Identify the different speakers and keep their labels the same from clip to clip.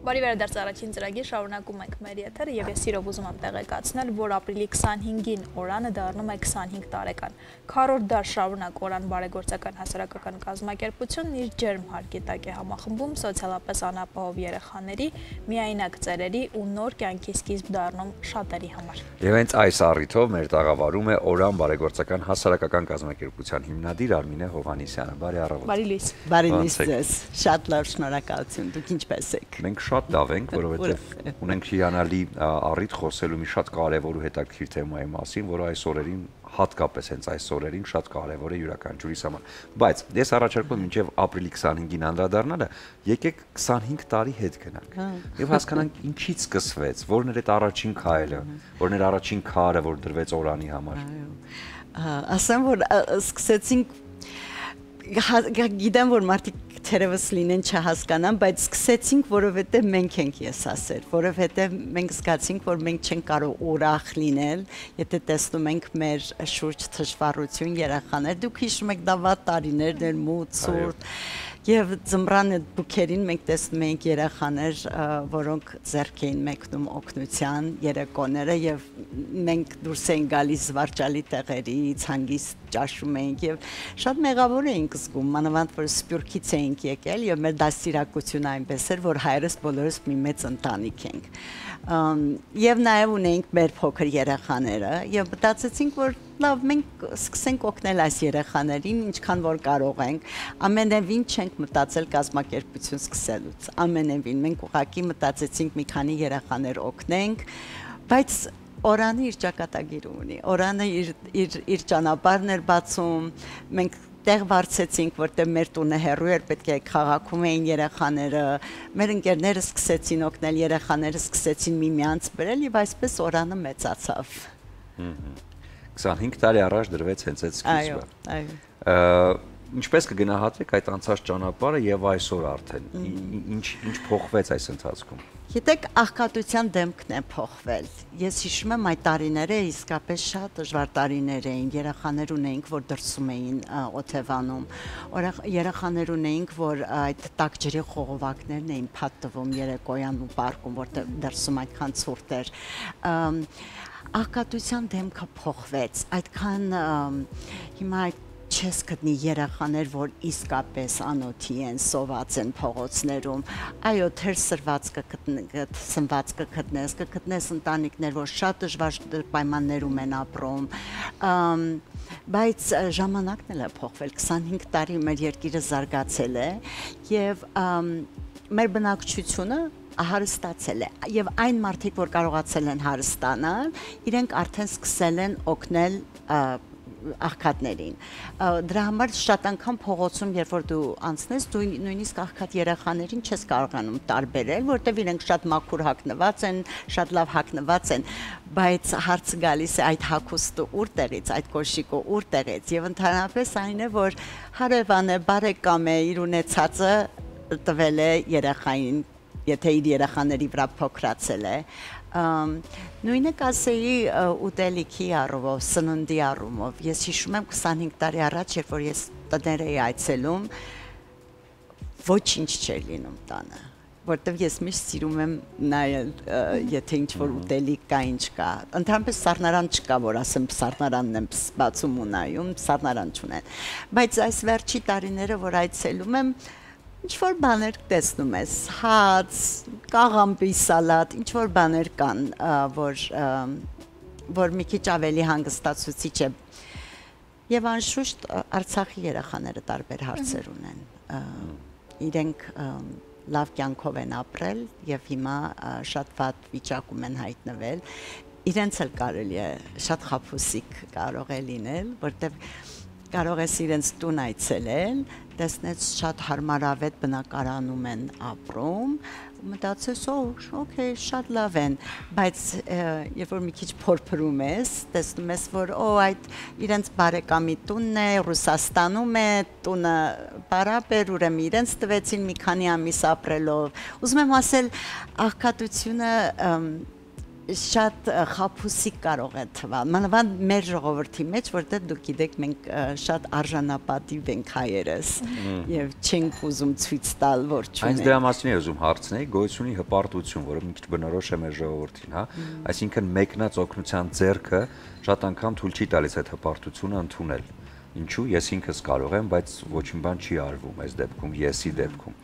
Speaker 1: Բարի վերադարձ առաջին ծրագիր, շարունակում ենք մեր եթերը եւ ես սիրով ուզում եմ տեղեկացնել, որ ապրիլի 25-ին օրանը դառնում է 25 տարեկան։ Քառորդ դար շարունակ Օրան բարեգործական հասարակական կազմակերպությունն իր ջերմ հարկի տակ է համախմբում սոցիալապես անապահով երեխաների, միայնակ ծերերի ու նոր կյանքի սկիզբ դառնում շատերի համար։
Speaker 2: Եվ հենց այս առիթով մեր տաղավարում է Օրան բարեգործական հասարակական կազմակերպության հիմնադիր Արմինե Հովհաննիսյանը։ Բարի առավոտ։
Speaker 1: Բարի լույս։
Speaker 3: Բարի լույս ձեզ։ Շատ լավ, շնորհակալություն։ Դուք ինչպե՞ս եք։
Speaker 2: Մենք շատ լավ ենք, որովհետև ունենք հիանալի առիթ խոսելու մի շատ կարևոր ու հետաքրքիր թեմայի մասին, որը այս օրերին հատկապես հենց այս օրերին շատ կարևոր է յուրաքանչյուրիս համար։ Բայց ես առաջարկում եմ մինչև ապրիլի 25-ին անդրադառնալը, եկեք 25 տարի հետ գնանք եւ հասկանանք ինչից սկսվեց, որն էր այդ առաջին քայլը, որն էր առաջին քարը, որ դրվեց Օրանի համար։
Speaker 3: Ասեմ, որ սկսեցինք գիտեմ, որ մարդիկ թերևս լինեն չհասկանան, բայց սկսեցինք, որովհետև մենք ենք եսասեր, որովհետև մենք զգացինք, որ մենք չենք կարող ուրախ լինել, եթե տեսնում ենք մեր շուրջ թշվառություն երեխաներ, դուք հիշում եք դա վատ տարիներն էր, մութ, ցուրտ, եւ ձմռան այդ բուքերին մենք տեսնում ենք երեխաներ, որոնք ձեռք էին մեկնում օգնության երեկոները եւ մենք դուրս էին գալիս զվարճալի տեղերից, հանգիստ ճաշում էինք եւ շատ մեղավոր էինք զգում, մանավանդ որ Սփյուռքից էինք եկել եւ մեր դաստիարակությունը այնպես էր, որ հայրս բոլորս մի մեծ ընտանիք ենք։ Եվ նաև ունենք մեր փոքր երեխաները եւ մտածեցինք, որ լավ, մենք սկսենք օգնել այս երեխաներին, ինչքան որ կարող ենք։ Ամենևին չենք մտածել կազմակերպություն սկսելուց։ Ամենևին մենք ուղղակի մտածեցինք մի քանի երեխաներ օգնենք, բայց Օրանը իր ճակատագիրը ունի։ Օրանը իր ճանապարհն էր բացում, մենք տեղ վարձեցինք, որտեղ մեր տունը հեռու էր, պետք է քաղաքում էին երեխաները, մեր ընկերները սկսեցին օգնել, երեխաները սկսեցին միմյանց բերել եւ այսպես Օրանը մեծացավ։
Speaker 2: 25 տարի առաջ դրվեց հենց այդ սկիզբը։
Speaker 3: Այո։
Speaker 2: Ինչպես կգնահատեք այդ անցած ճանապարհը եւ այսօր արդեն ինչ փոխվեց այս ընթացքում։
Speaker 3: Գիտեք, աղքատության դեմքն է փոխվել։ Ես հիշում եմ այդ տարիները իսկապես շատ դժվար տարիներ էին, երեխաներ ունեինք, որ դրսում էին օթևանում, երեխաներ ունեինք, որ այդ տաք ջրի խողովակներն էին փաթվում երեկոյան ու պարկում, որտեղ դրսում այդքան ցուրտ էր։ Աղքատության դեմքը փոխվեց, այդքան հիմա այդ չես գտնի երեխաներ, որ իսկապես անոթի են, սոված են փողոցներում, այո, թեր սրված կգտնես ընտանիքներ, որ շատ դժվար պայմաններում են ապրում, բայց ժամանակն էլ է փոխվել, 25 տարի մեր երկիրը զարգացել է եւ մեր բնակչությունը հարստացել է եւ այն մարդիկ, որ կարողացել են հարստանալ, իրենք արդեն սկսել են օգնել աղքատներին։ Դրա համար շատ անգամ փողոցում, երբ որ դու անցնես, դու նույնիսկ աղքատ երեխաներին չես կարողանում տարբերել, որտեղ իրենք շատ մաքուր հագնված են, շատ լավ հագնված են, բայց հարցը գալիս է այդ հագուստը ուր տեղից, այդ կոշիկը ուր տեղից, եւ ընդհանրապես այն է, որ հարևան է, բարեկամ է, իր ունեցածը տվել է երեխային, եթե իր երեխաների վրա փոքրացել է։ Նույնը կասեի ուտելիքի առումով, սննդի առումով։ Ես հիշում եմ 25 տարի առաջ, երբ որ ես տներ էի այցելում, ոչինչ չէր լինում տանը, որտեղ ես միշտ սիրում եմ նայել, եթե ինչ-որ ուտելիք կա, ինչ կա։ Ընդհանրապես սառնարան չկա, որ ասեմ սառնարանն եմ բացում ու նայում, սառնարան չունեն։ Բայց այս վերջի տարիները, որ այցելում եմ, ինչ-որ բաներ տեսնում ես, հաց, կաղամբի սալատ, ինչ-որ բաներ կան, որ մի քիչ ավելի հանգստացուցիչ է։ Եվ անշուշտ Արցախի երեխաները տարբեր հարցեր ունեն։ Իրենք լավ կյանքով են ապրել եւ հիմա շատ վատ վիճակում են հայտնվել։ Իրենց էլ կարելի է շատ խաբուսիկ կարող է լինել, որտեղ կարող ես իրենց տուն այցելել, տեսնես շատ հարմարավետ բնակարանում են ապրում, մտածես, օքեյ, շատ լավ են, բայց երբ որ մի քիչ փորփրում ես, տեսնում ես, որ այդ իրենց բարեկամի տունն է, Ռուսաստանում է, տունը պարապ էր, ուրեմն իրենց տվեցին մի քանի ամիս ապրելով։ Ուզում եմ ասել, աղքատությունը շատ խափուսիկ կարող է թվալ։ Մանավանդ մեր ժողովրդի մեջ, որտեղ դուք գիտեք, մենք շատ արժանապատիվ ենք հայերս եւ չենք ուզում ցույց տալ, որ չունենք։
Speaker 2: Այս դրա մասին եմ ուզում հարցնել, գոյություն ունի հպարտություն, որը մի քիչ բնորոշ է մեր ժողովրդին, հա։ Այսինքն մեկնած օգնության ձեռքը շատ անգամ թույլ չի տալիս այդ հպարտությունը ընդունել։ Ինչու ես ինքս կարող եմ, բայց ոչինչ բան չի արվում այս դեպքում, եսի դեպքում։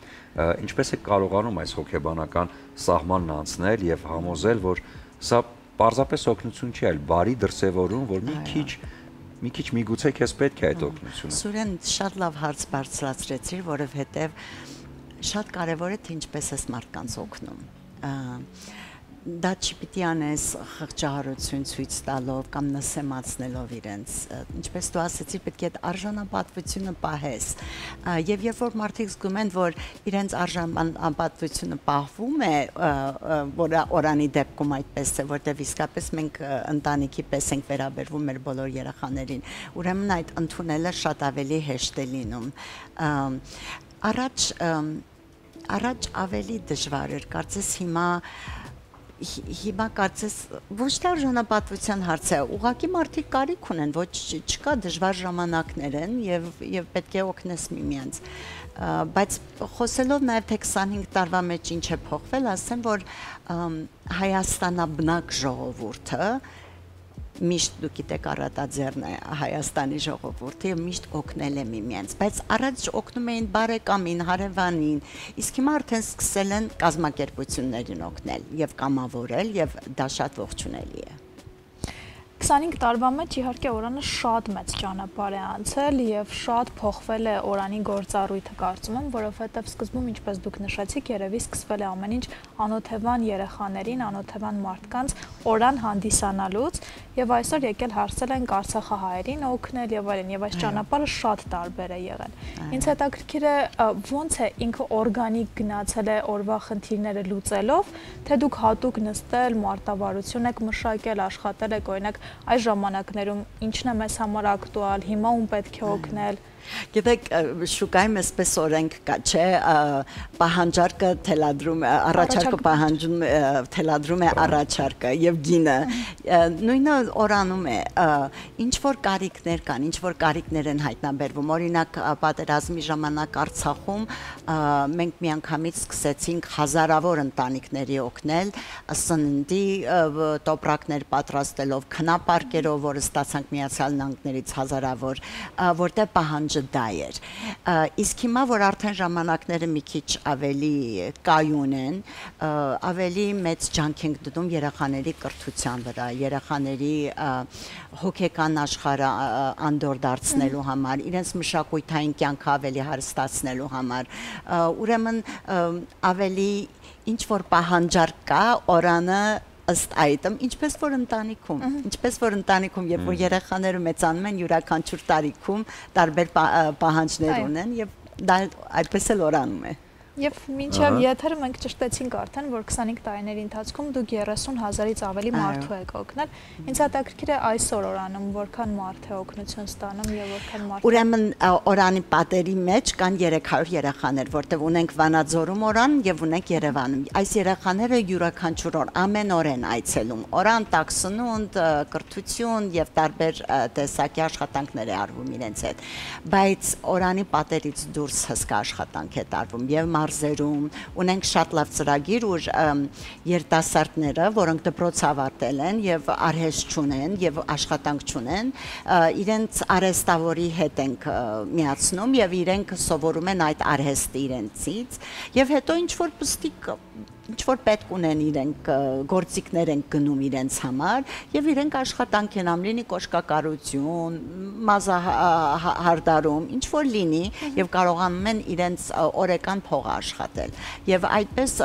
Speaker 2: Ինչպես է կարողանում այս հոգեբանական սահմանն անցնել եւ համոզել, որ սա պարզապես օգնություն չի, այլ բարի դրսևորում, որ մի քիչ միգուցե քեզ պետք է այդ օգնությունը։
Speaker 3: Սուրեն շատ լավ հարց բարձրացրեցիր, որովհետեւ շատ կարեւոր է թե ինչպես ես մարդկանց օգնում։ Դա չի պիտի անես խղճահարություն ցույց տալով կամ նսեմացնելով իրենց, ինչպես դու ասացիր, պետք է այդ արժանապատվությունը պահես, եւ երբ որ մարդիկ զգում են, որ իրենց արժանապատվությունը պահվում է, որ օրանի դեպքում այդպես է, որտեղ իսկապես մենք ընտանիքի պես ենք վերաբերվում մեր բոլոր երեխաներին, ուրեմն այդ ընդունելը շատ ավելի հեշտ է լինում։ Առաջ ավելի դժվար էր, կարծես հիմա կարծես ոչ թե արժանապատվության հարց է, ուղղակի մարդիկ կարիք ունեն, ոչ չկա դժվար ժամանակներ են եւ պետք է օգնես միմյանց։ Բայց խոսելով նաեւ թե 25 տարվա մեջ ինչ է փոխվել, ասեմ, որ Հայաստանաբնակ ժողովուրդը միշտ դուք գիտեք առատաձեռն է Հայաստանի ժողովուրդը եւ միշտ օգնել է միմյանց, բայց առաջ օգնում էին բարեկամին, հարևանին, իսկ հիմա արդեն սկսել են կազմակերպություններին օգնել եւ կամավորել եւ դա շատ ողջունելի է։
Speaker 1: 25 տարվա մեջ իհարկե Օրանը շատ մեծ ճանապարհ է անցել եւ շատ փոխվել է Օրանի գործառույթը, կարծում եմ, որովհետեւ սկզբում, ինչպես դուք նշեցիք, երևի սկսվել է ամեն ինչ անօթևան երեխաներին, անօթևան մարդկանց Օրան հանդիսանալուց եւ այսօր եկել հարցել են արցախահայերին օգնել եւ այլն, եւ այս ճանապարհը շատ տարբեր է եղել։ Ինձ հետաքրքիր է ոնց է ինքը օրգանիկ գնացել է օրվա խնդիրները լուծելով, թե դուք հատուկ նստել, մարտավարություն եք մշակել, աշխատել եք, օրինակ այս ժամանակներում ինչն է մեզ համար ակտուալ, հիմա ում պետք է օգնել։
Speaker 3: Գիտեք, շուկայում էսպես օրենք կա, չէ, պահանջարկը թելադրում է, առաջարկը պահանջում թելադրում է առաջարկը եւ գինը։ Նույնը Օրանում է, ինչ որ կարիքներ կան, ինչ որ կարիքներ են հայտնաբերվում։ Օրինակ, պատերազմի ժամանակ Արցախում մենք միանգամից սկսեցինք հազարավոր ընտանիքների օգնել, սննդի տոպրակներ պատրաստելով, քնապարկերով, որը ստացանք Միացյալ Նահանգներից հազարավոր, որտեղ պահանջ դա էր։ Իսկ հիմա, որ արդեն ժամանակները մի քիչ ավելի կայուն են, ավելի մեծ ջանք ենք դնում երեխաների կրթության վրա, երեխաների հոգեկան աշխարհը անդոր դարձնելու համար, իրենց մշակութային կյանքը ավելի հարստացնելու համար, ուրեմն ավելի ինչ որ պահանջարկ կա, Օրանը ըստ այդմ, ինչպես որ ընտանիքում, երբ որ երեխաները մեծանում են, յուրաքանչյուր տարիքում տարբեր պահանջներ ունեն եւ դա այդպես էլ Օրանում է։
Speaker 1: Եվ մինչև եթերը մենք ճշտեցինք արդեն, որ 25 տարիների ընթացքում դուք 30,000-ից ավելի մարդու եք օգնել։ Ինձ հետաքրքիր է այսօր Օրանում որքան մարդ է օգնություն ստանում եւ որքան մարդ։
Speaker 3: Ուրեմն Օրանի պատերի մեջ կան 300 երեխաներ, որտեղ ունենք Վանաձորում Օրան եւ ունենք Երևանում։ Այս երեխաները յուրաքանչյուր օր ամեն օր են այցելում։ Օրան տաքսնունդ, կրթություն եւ տարբեր տեսակի աշխատանքներ է արվում իրենց հետ։ Բայց Օրանի պատերից դուրս հսկա աշխատանք է տարվում եւ մարզերում, ունենք շատ լավ ծրագիր, որ երիտասարդները, որոնք դպրոց ավարտել են եւ արհեստ չունեն եւ աշխատանք չունեն, իրենց արհեստավորի հետ ենք միացնում եւ իրենք սովորում են այդ արհեստը իրենցից եւ հետո ինչ որ պետք ունեն իրենք գործիքներ են գնում իրենց համար եւ իրենք աշխատանք են անում, լինի կոշկակարություն, մազահարդարում, ինչ որ լինի եւ կարողանում են իրենց օրեկան փողը աշխատել եւ այդպես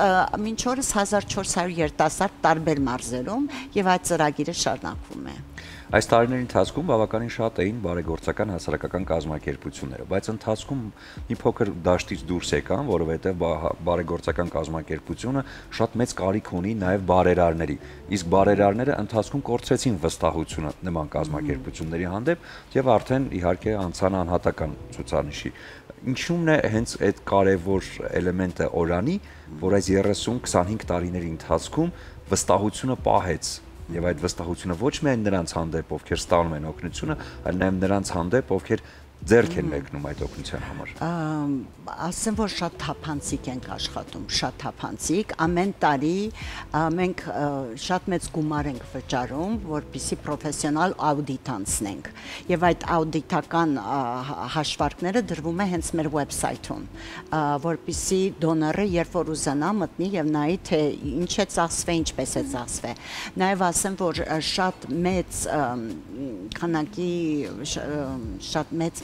Speaker 3: մինչ օրս 1400 երիտասարդ տարբեր մարզերում եւ այդ ծրագիրը շարունակվում է։
Speaker 2: Այս տարիների ընթացքում բավականին շատ էին բարեգործական հասարակական կազմակերպությունները, բայց ընթացքում մի փոքր դաշտից դուրս եկան, որովհետև բարեգործական կազմակերպությունը շատ մեծ կարիք ունի նաև բարերարների, իսկ բարերարները ընթացքում կորցրեցին վստահությունը նման կազմակերպությունների հանդեպ եւ արդեն իհարկե անցան անհատական ցուցանիշի։ ինչու՞մն է հենց այդ կարևոր էլեմենտը օրանի, որ այս 30-25 տարիների ընթացքում վստահությունը պահեց եւ այդ վստահությունը ոչ միայն նրանց հանդեպ, ովքեր ստանում են օգնությունը, այլ նաեւ նրանց հանդեպ, ովքեր ձեռք են մեկնում այդ օգնության համար։
Speaker 3: Ասեմ, որ շատ թափանցիկ ենք աշխատում, շատ թափանցիկ, ամեն տարի մենք շատ մեծ գումար ենք վճարում, որպեսզի պրոֆեսիոնալ աուդիտ անցնենք, եւ այդ աուդիտական հաշվարկները դրվում է հենց մեր վեբսայթում, որպեսզի դոնորը երբ որ ուզանա մտնի եւ նայի թե ինչ է ծախսվե, ինչպես է ծախսվե։ Նաեւ ասեմ, որ շատ մեծ քանակի շատ մեծ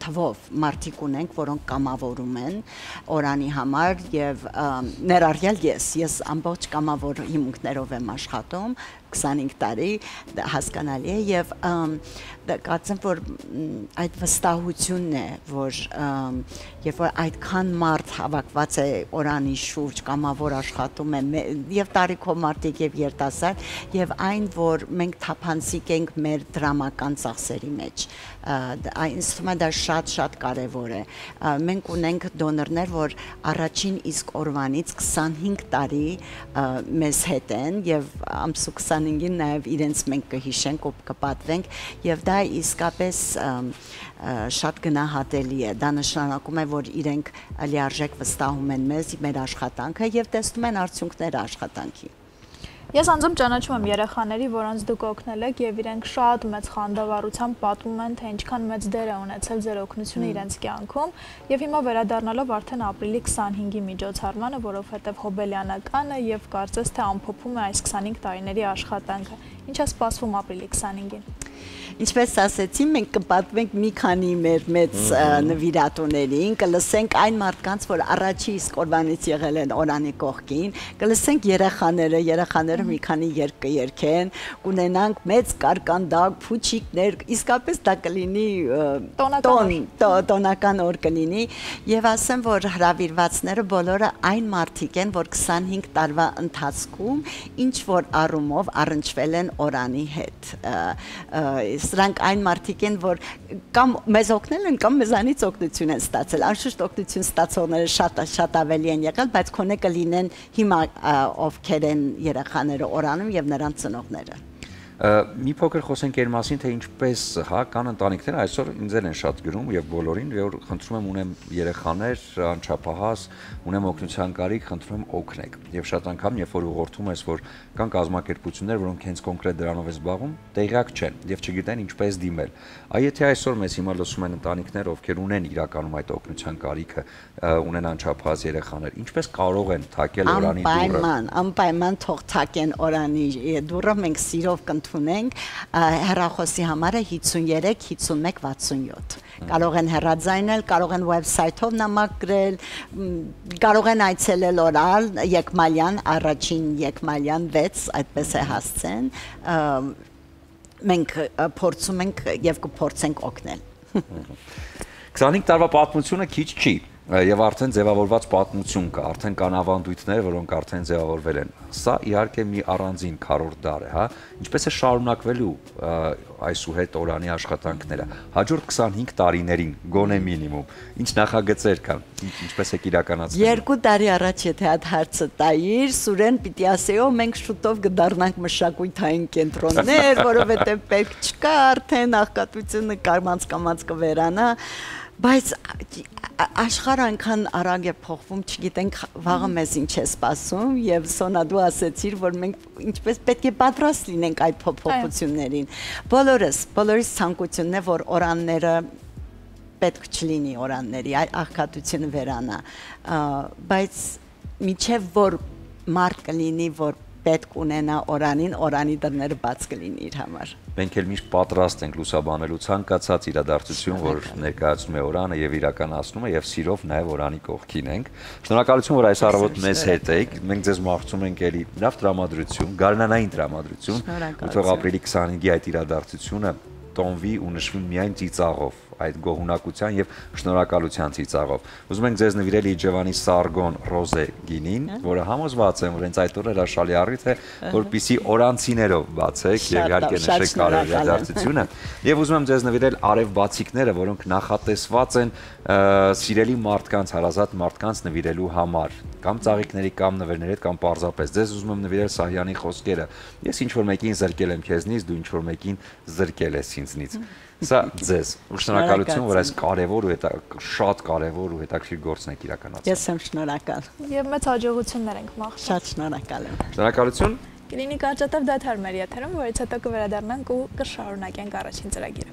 Speaker 3: թվով մարդիկ ունենք, որոնք կամավորում են օրանի համար եւ ներառյալ ես ամբողջ կամավոր հիմունքներով եմ աշխատում 25 տարի, հասկանալի է եւ կարծեմ, որ այդ վստահությունն է, որ երբ որ այդքան մարդ հավաքված է օրանի շուրջ, կամավոր աշխատում է եւ տարիքով մարդիկ եւ երիտասարդ եւ այն, որ մենք թափանցիկ ենք մեր դրամական ծախսերի մեջ, ինձ թվում է դա շատ կարևոր է։ Մենք ունենք դոնորներ, որ առաջին իսկ օրվանից 25 տարի մեզ հետ են եւ ամսու 25-ին նաեւ իրենց մենք կհիշենք ու կպատվենք եւ դա իսկապես շատ գնահատելի է։ Դա նշանակում է, որ իրենք լիարժեք վստահում են մեզ, մեր աշխատանքը եւ տեսնում են արդյունքները աշխատանքի։
Speaker 1: Ես անձամբ ճանաչում եմ երեխաների, որոնց դուք օգնել եք եւ իրենք շատ մեծ խանդավառությամբ պատմում են, թե ինչքան մեծ դեր է ունեցել ձեր օգնությունը իրենց կյանքում եւ հիմա վերադառնալով արդեն ապրիլի 25-ի միջոցառմանը, որովհետեւ հոբելյանական է եւ կարծես թե ամփոփում է այս 25 տարիների աշխատանքը։ Ինչ է սպասվում ապրիլի 25-ին։
Speaker 3: Ինչպես ասեցի, մենք կպատմենք մի քանի մեր մեծ նվիրատուներին, կլսենք այն մարդկանց, որ առաջի իսկ օրվանից եղել են օրանի կողքին, կլսենք երեխաները մի քանի երգ կերգեն, կունենանք մեծ կարկանդակ, փուչիկներ, իսկապես դա կլինի տոնական օր կլինի, եւ ասեմ, որ հրավիրվածները բոլորը այն մարդիկ են, որ 25 տարվա ընթացքում ինչ որ առումով առնչվել են օրանի հետ։ Սրանք այն մարդիկ են, որ կամ մեզ օգնել են, կամ մեզանից օգնություն են ստացել։ Անշուշտ օգնություն ստացողները շատ ավելի են եղել, բայց քոնե կլինեն հիմա ովքեր են երեխաները օրանում եւ նրանց ծնողները։
Speaker 2: Մի փոքր խոսենք այն մասին, թե ինչպես, կան ընտանիքներ, այսօր ինձ են շատ գրում եւ բոլորին, որ խնդրում եմ ունեմ երեխաներ, անչափահաս, ունեմ օգնության կարիք, խնդրում եմ օգնեք։ Եվ շատ անգամ, երբ որ ուղղորդում ես, որ կան կազմակերպություններ, որոնք հենց կոնկրետ դրանով են զբաղվում, տեղյակ չեն եւ չգիտեն ինչպես դիմել։ Եթե այսօր մեզ հիմա լսում են ընտանիքներ, ովքեր ունեն իրականում այդ օգնության կարիքը, ունեն անչափահաս երեխաներ, ինչպես կարող են թակել օրանի դուռը։
Speaker 3: Անպայման թող թակեն օրանի դուռը, մենք սիրով կընդունենք, հեռախոսի համարը 53 51 67։ Կարող են հեռաձայնել, կարող են վեբսայթով նամակ գրել, կարող են այցելել օրալ Եկմալյան, առաջին Եկմալյան 6, այդպես է հասցեն։ Մենք փորձում ենք եւ կփորձենք օգնել։
Speaker 2: 25 տարվա պատմությունը քիչ չի եւ արդեն ձևավորված պատմություն կա, արդեն կան ավանդույթներ, որոնք արդեն ձևավորվել են։ Սա իհարկե մի առանձին քառորդ դար է, հա, ինչպես է շարունակվելու այսուհետ օրանի աշխատանքները։ Հաջորդ 25 տարիներին գոնե մինիմում ինչ նախագծեր կան, ինչպես է իրականացվելու։
Speaker 3: 2 տարի առաջ եթե այդ հարցը տայիր, Սուրեն պիտի ասեյո մենք շուտով կդառնանք մշակութային կենտրոններ, որովհետեւ պետք չկա արդեն աղքատությունը կամած կվերանա, բայց աշխարհը այնքան արագ է փոխվում, չգիտենք վաղը մեզ ինչ է սպասում եւ Սոնա դու ասեցիր, որ մենք ինչպես պետք է պատրաստ լինենք այդ փոփոխություններին։ Բոլորիս ցանկությունն է, որ օրանները պետք չլինի օրանների, աղքատությունը վերանա, բայց միջև որ մարդ կլինի, որ պետք ունենա օրանին, օրանի դռները բաց կլինի իր համար։
Speaker 2: Մենք էլ միշտ պատրաստ ենք լուսաբանելու ցանկացած իրադարձություն, որ ներկայացնում է օրանը եւ իրականացնում է եւ սիրով նաեւ օրանի կողքին ենք։ Շնորհակալություն, որ այս առավոտ մեզ հետ եք։ Մենք ձեզ մաղթում ենք ելի լավ տրամադրություն, գարնանային տրամադրություն, ու թող ապրիլի 25-ի այդ իրադարձությունը տոնվի ու նշվի միայն ծիծաղով, այդ գոհունակության եւ շնորհակալության ծիծաղով։ Ուզում ենք ձեզ նվիրել Իջևանի Սարգոն Ռոզե գինին, որը համոզված եմ, որ հենց այդ օրը հրաշալի առիթ է, որպեսզի օրանցիներով բացեք եւ իհարկե նշեք կարևոր իրադարձությունը։ Եվ ուզում եմ ձեզ նվիրել արև բացիկները, որոնք նախատեսված են սիրելի մարդկանց, հարազատ մարդկանց նվիրելու համար, կամ ծաղիկների կամ նվերների հետ կամ պարզապես ձեզ ուզում եմ նվիրել Սահյանի խոսքերը։ Ես ինչ որ մեկին զրկել եմ քեզնից, դու ինչ որ մեկին զրկել ես ինձնից։ Սա ձեզ շնորհակալություն, որ այս կարևոր ու շատ կարևոր ու հետաքրքիր գործն եք իրականացնում։
Speaker 3: Ես եմ շնորհակալ։
Speaker 1: Եվ մեծ հաջողություններ ենք մաղթում։
Speaker 3: Շատ շնորհակալ եմ։
Speaker 2: Շնորհակալություն։
Speaker 1: Կլինի կարճատև դադար մեր եթերում, որից հետո կվերադառնանք ու կշարունակենք առաջին ծրագիրը։